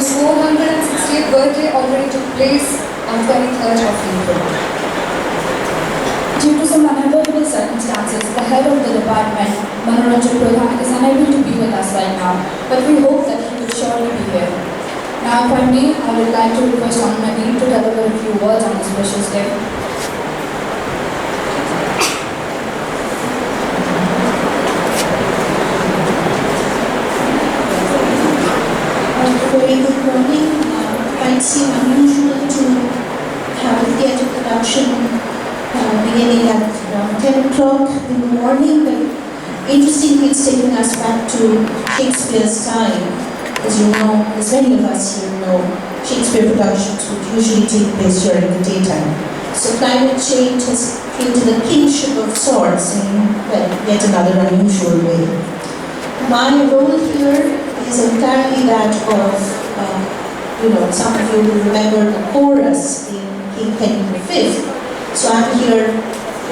His 460th birthday already took place on 23rd of April. Due to some unavoidable circumstances, the head of the department, Pradhan, is unable to be with us right now, but we hope that he will surely be here. Now, if I may, I would like to request Nandi to deliver a few words on this precious day. Very good morning. It might seem unusual to have a theatre production beginning at around 10 o'clock in the morning, but interestingly it's taking us back to Shakespeare's time. As you know, as many of us here know, Shakespeare productions would usually take place during the daytime. So climate change has created a kinship of sorts in, well, yet another unusual way. My role here is entirely that of, some of you will remember the chorus in King Henry V. So I'm here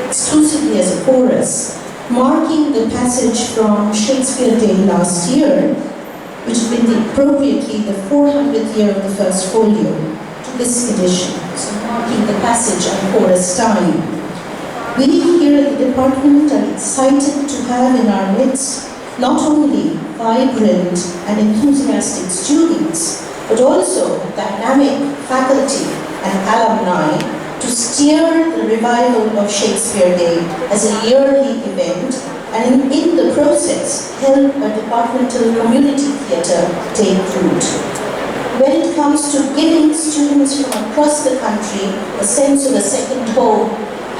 exclusively as a chorus, marking the passage from Shakespeare Day last year, which has been appropriately the 400th year of the first folio, to this edition. So marking the passage on chorus time. We here at the department are excited to have in our midst not only vibrant and enthusiastic students, but also dynamic faculty and alumni to steer the revival of Shakespeare Day as a yearly event and in the process help a departmental community theatre take root. When it comes to giving students from across the country a sense of a second home,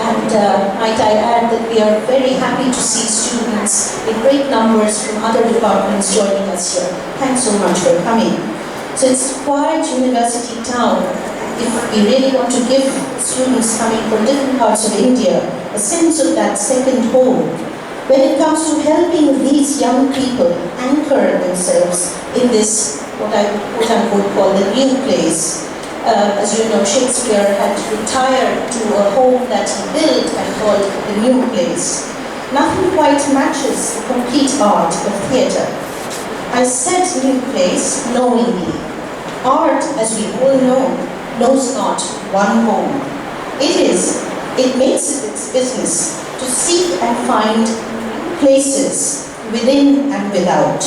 and might I add that we are very happy to see students in great numbers from other departments joining us here. Thanks so much for coming. So it's a quiet university town. If we really want to give students coming from different parts of India a sense of that second home, when it comes to helping these young people anchor themselves in this, what I quote-unquote call the new place. As you know, Shakespeare had retired to a home that he built and called the new place. Nothing quite matches the complete art of theatre. I said new place knowingly. Art, as we all know, knows not one home. It makes it its business to seek and find places within and without.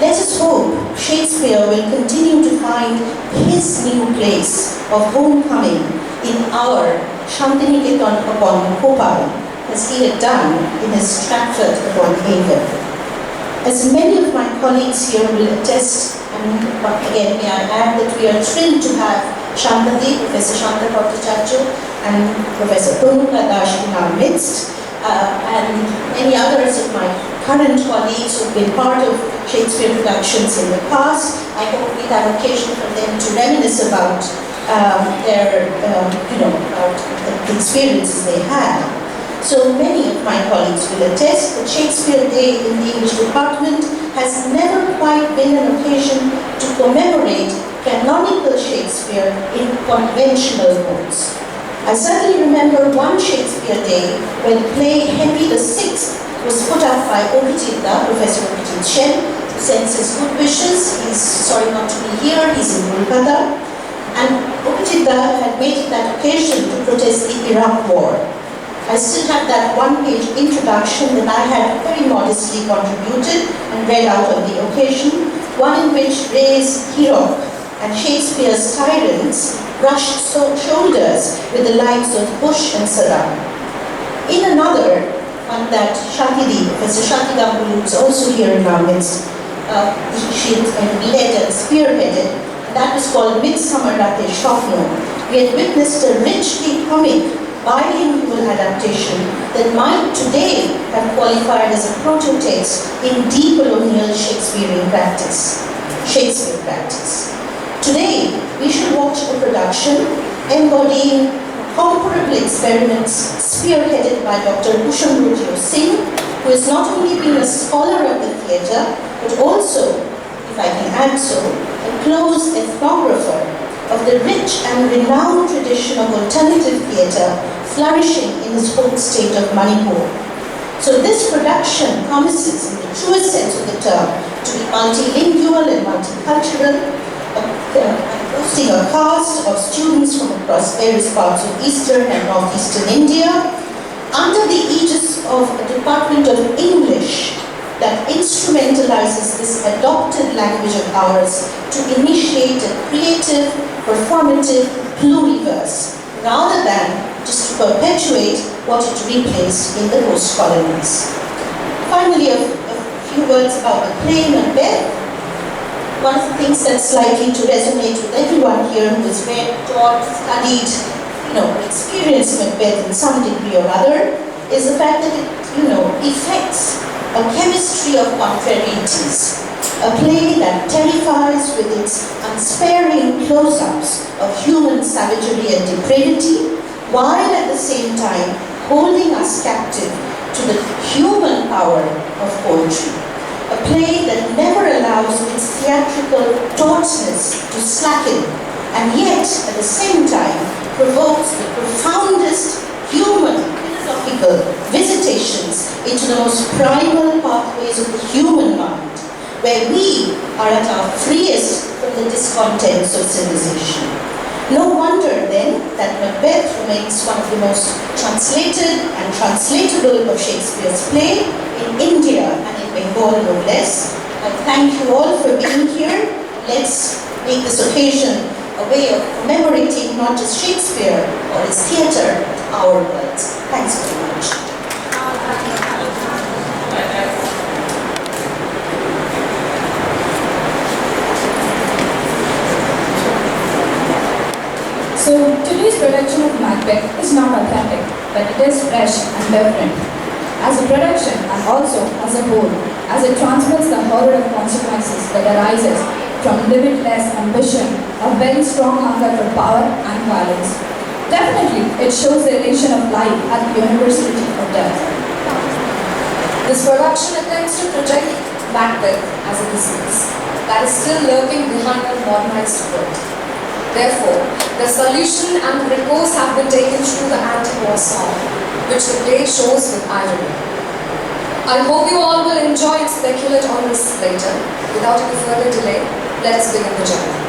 Let us hope Shakespeare will continue to find his new place of homecoming in our Shantiniketan upon Kopal, as he had done in his Stratford upon Avon. As many of my colleagues here will attest, and again may I add that we are thrilled to have Shantadi, Professor Chattopadhyay, and Professor Pradhan in our midst, and many others of my current colleagues who have been part of Shakespeare productions in the past. I hope we have occasion for them to reminisce about their, about the experiences they had. So many of my colleagues will attest that Shakespeare Day in the English department has never quite been an occasion to commemorate canonical Shakespeare in conventional modes. I certainly remember one Shakespeare Day when the play Henry VI was put up by Professor Obijit Sen, who sends his good wishes. He's sorry not to be here, he's in Kolkata. And Obijit had made it that occasion to protest the Iraq War. I still have that one-page introduction that I had very modestly contributed and read out on the occasion, one in which Ray's Hero and Shakespeare's tyrants brushed shoulders with the likes of Bush and Saddam. In another, one that Professor Shati Ganguli, who's also here in our midst, she led and spearheaded, and that was called Midsummer Rate Shopno. We had witnessed a richly comic bilingual adaptation that might today have qualified as a proto-text in decolonial Shakespeare practice. Today, we should watch a production embodying comparable experiments spearheaded by Dr. Usham Singh, who has not only been a scholar of the theatre, but also, if I can add so, a close ethnographer of the rich and renowned tradition of alternative theatre flourishing in his home state of Manipur. So this production promises, in the truest sense of the term, to be multilingual and multicultural, a boasting a caste of students from across various parts of eastern and northeastern India, under the aegis of a Department of English that instrumentalizes this adopted language of ours to initiate a creative, performative pluriverse, rather than just to perpetuate what it replaced in the host colonies. Finally, a few words about the play Macbeth. One of the things that's likely to resonate with everyone here who has read, taught, studied, experienced Macbeth in some degree or other, is the fact that it, effects a chemistry of contrarieties. A play that terrifies with its unsparing close-ups of human savagery and depravity, while at the same time holding us captive to the human power of poetry. A play that never allows its theatrical tautness to slacken, and yet, at the same time, provokes the profoundest human philosophical visitations into the most primal pathways of the human mind, where we are at our freest from the discontents of civilization. No wonder, then, that Macbeth remains one of the most translated and translatable of Shakespeare's play in India and in Bengal, no less. I thank you all for being here. Let's make this occasion a way of commemorating not just Shakespeare or his theatre, but our words. Thanks very much. So today's production of Macbeth is not authentic, but it is fresh and different. As a production and also as a whole, as it transmits the horror of consequences that arises from limitless ambition, a very strong hunger for power and violence. Definitely, it shows the elation of life at the University of Dept. This production attempts to project Macbeth as a disease that is still lurking behind a modernized world. Therefore, the solution and the recourse have been taken through the anti-war song, which the play shows with irony. I hope you all will enjoy and speculate on this later. Without any further delay, let us begin the journey.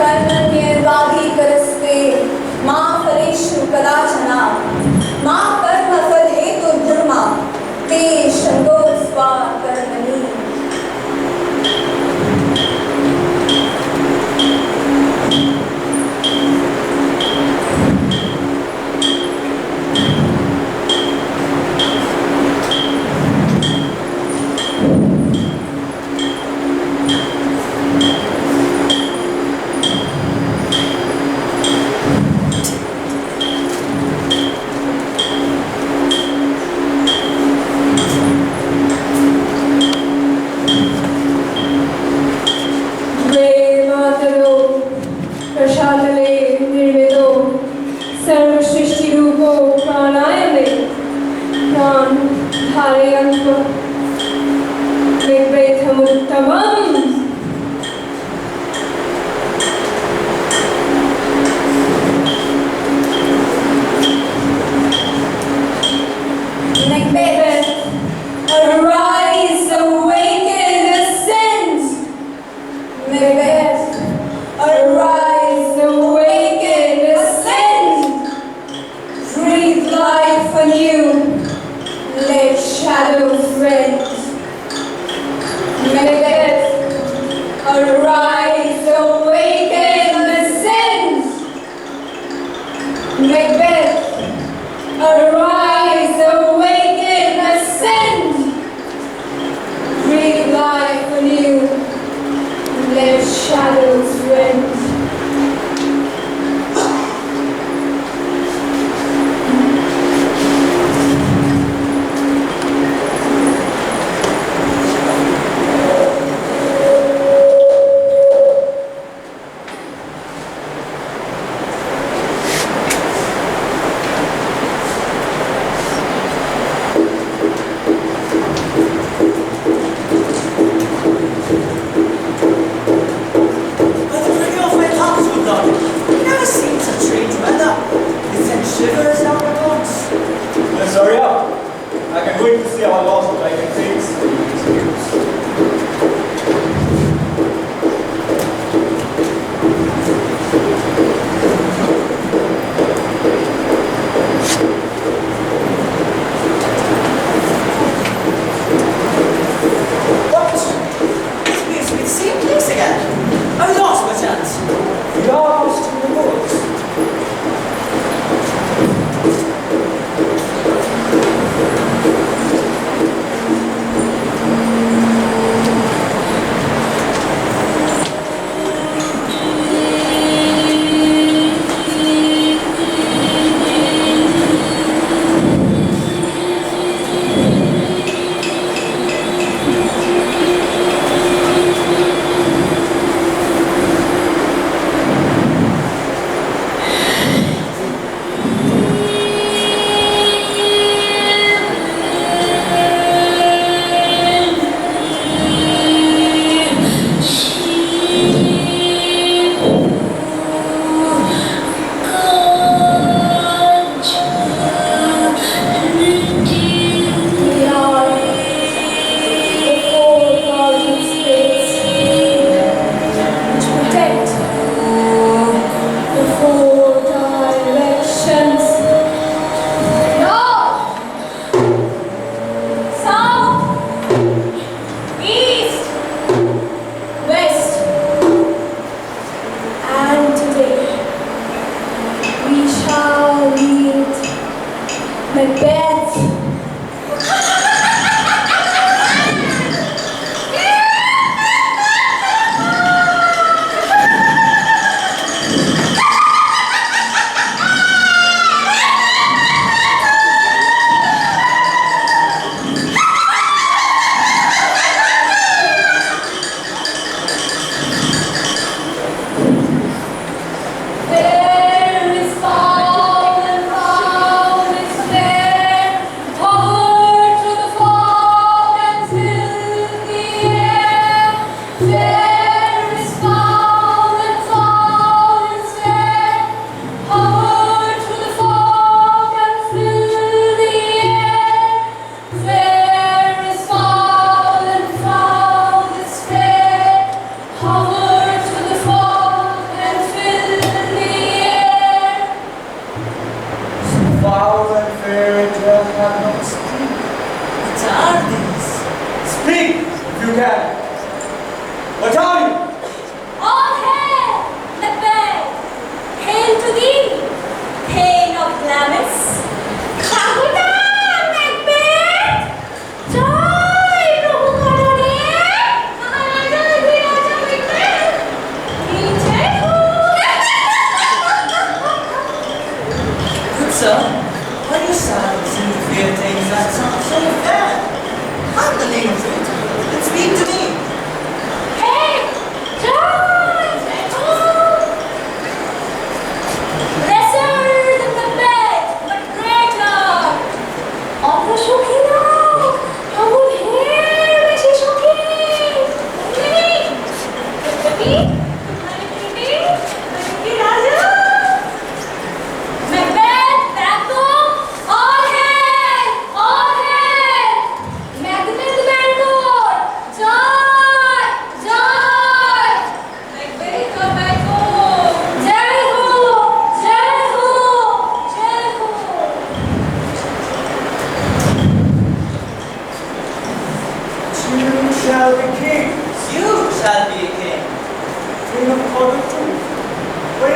कर्मण्ये वाधिकरस्ते मा फलेषु कदाचन मा कर्मफल हेतुर्धर्मा ते शङ्गोऽस्वा कर्मणि। Macbeth. There is foul and foul is fair.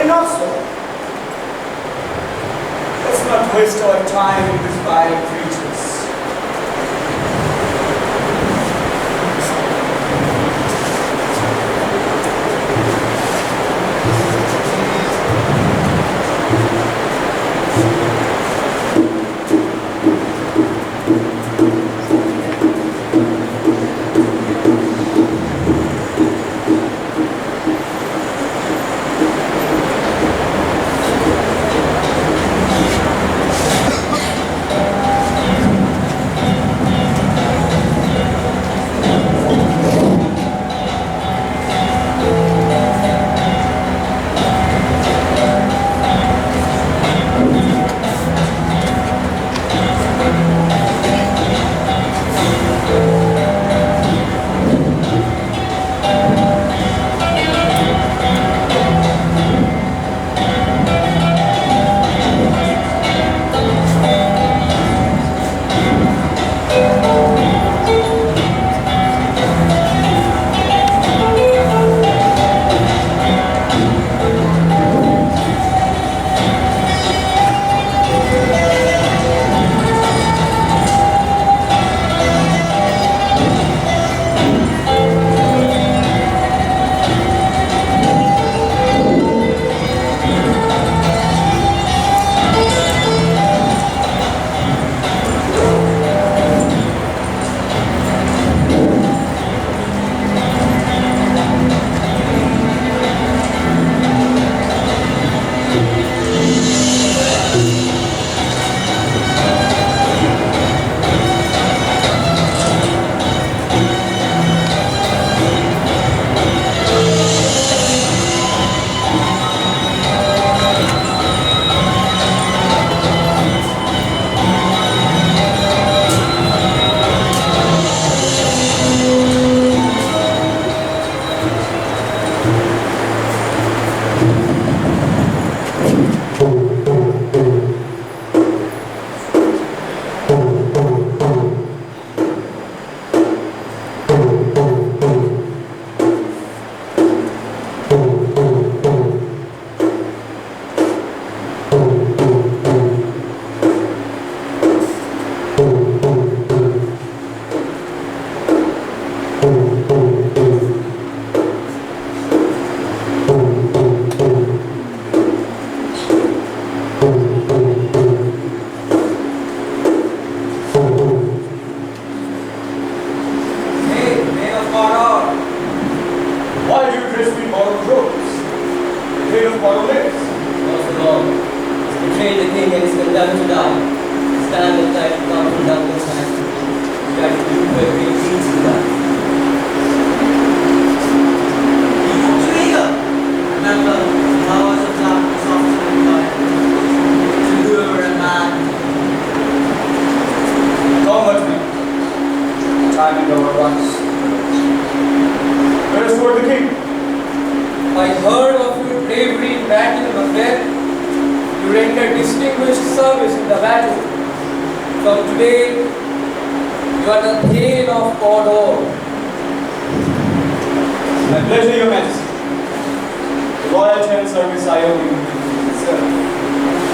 not so. Let's not waste our time with these vile creatures.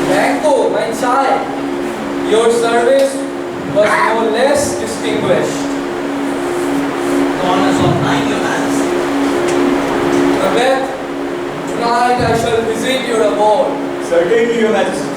Banquo, my child, your service was no less distinguished. The honors of mine, your majesty. Macbeth, tonight I shall visit your abode. Certainly, your majesty.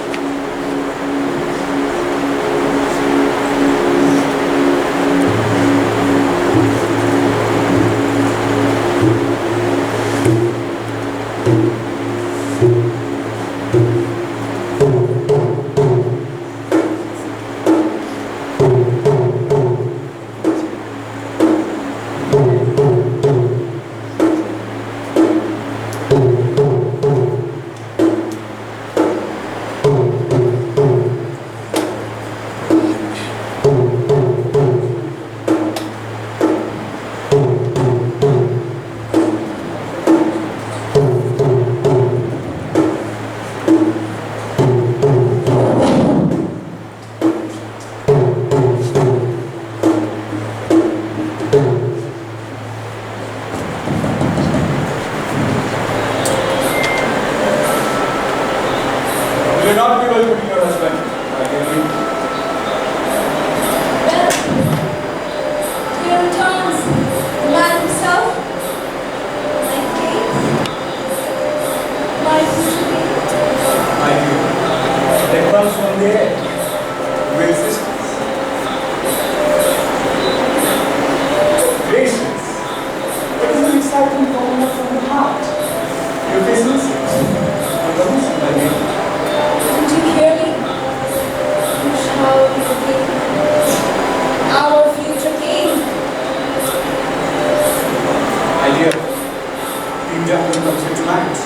not be welcoming your husband. I can read. Well, here returns the man himself, my king, my future king. My dear, that comes from the air. Real sisters. Gracious. What is an exciting coming up from the heart? Your face looks it. My dear. Did you hear me? You shall be the king, our future king. My dear, King Duncan comes here tonight.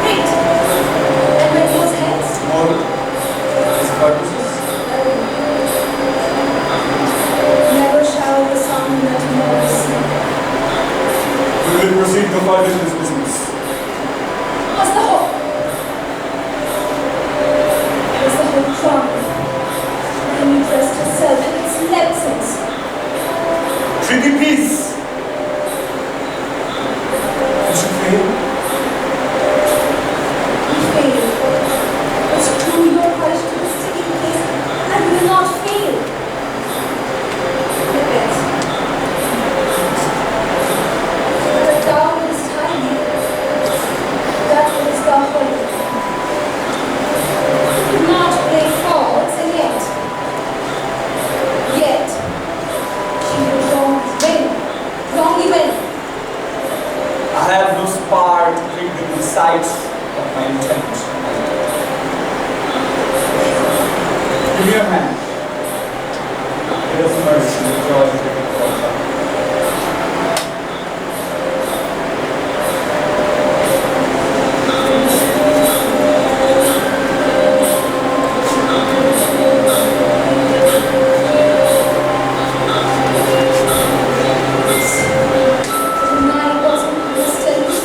Great. And when he was hence? Tomorrow. His purposes. Never shall the sun that tomorrow see. We will proceed to further this business. What's the hope? Was the hope triumph? When you dressed yourself in its legends? Treaty peace. You should fail. You failed. But true your courage to the sticking place and will not fail. Macbeth. But thou wouldst hide me. That wouldst thou hold. Do not play false, and yet, she will win. Wrongly win. I have no spar to prick the insights of my intent. Give me your hand. Let us merge in the joy of the Lord. Tonight wasn't distance.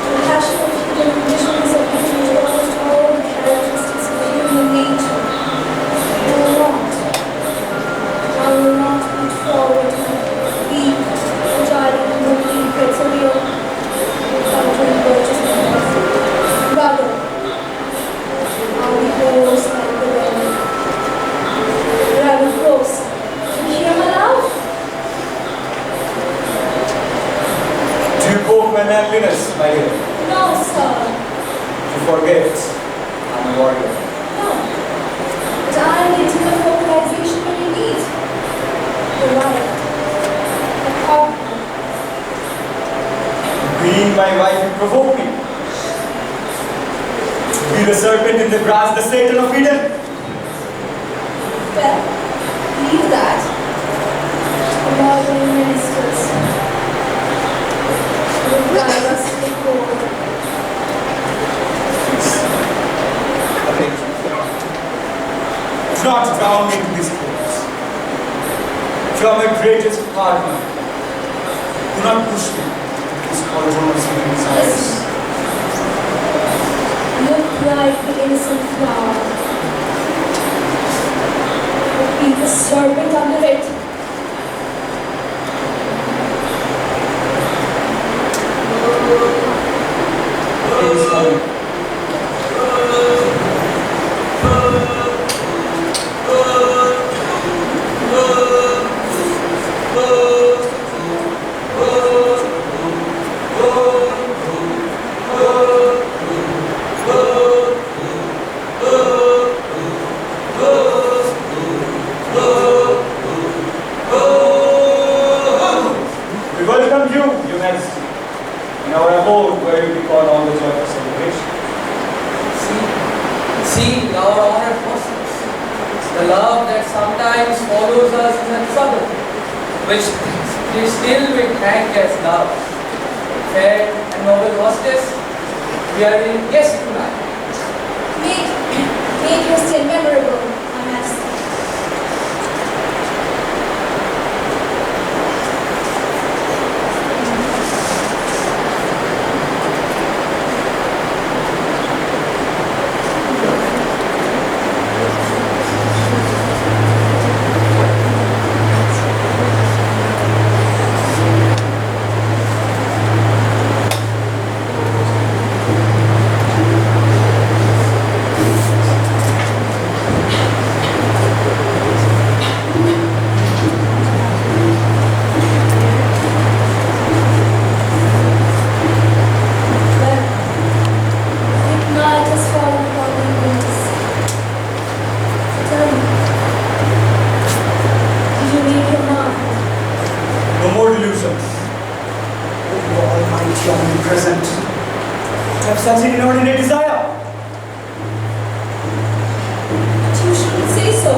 The passion of human visions of beauty almost all the characteristics of human nature. I will not put forward weak, fragile, and lonely material without any virtues of life. Rather, I'll be close like the wind. Rather close. You hear my love? Do you poke my manliness, my dear? No, sir. You forget I'm a warrior. No. But I need to know vocalization when you need. The right. The partner. Being my wife, you provoke me. To be the serpent in the grass, the Satan of Eden. Well, leave that. About the ministers. Will guide us to the goal. Do not drown me in these things. You are my greatest partner. Do not push me to this cauldron of sinful desires. Look like the innocent flower. But be the serpent under it. It is coming. We welcome you, Your Majesty, in our abode where you record all the joyful celebration. See, our honored hostess, the love that sometimes follows us in the trouble, which still we thank as love. Fair and noble hostess, we are in guest tonight. Make your stay memorable, my majesty. present, we have succeeded in our innate desire. But you shouldn't say so.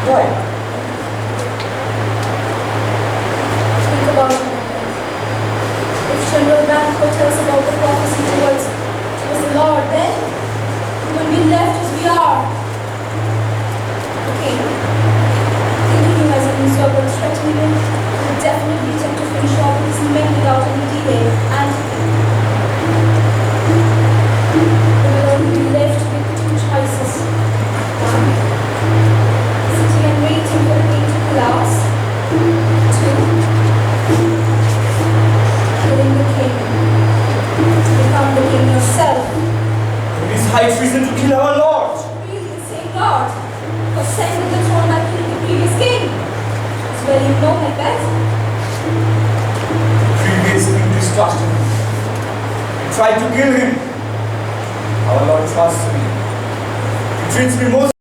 Why? Think about it. If General Banquo tells about the prophecy towards the Lord, then we will be left as we are. Okay. Thinking he has an usurper threatening him, he will definitely attempt to finish off his men without any delay, and we will only be left with two choices. One, sitting and waiting for the king to collapse. Two, killing the king. Become the king yourself. It is high treason to kill our Lord. Really the same God who ascended the throne by killing the previous king. As well you know Macbeth. Previous king distrusted him. He tried to kill him. Our Lord trusts me. He treats me most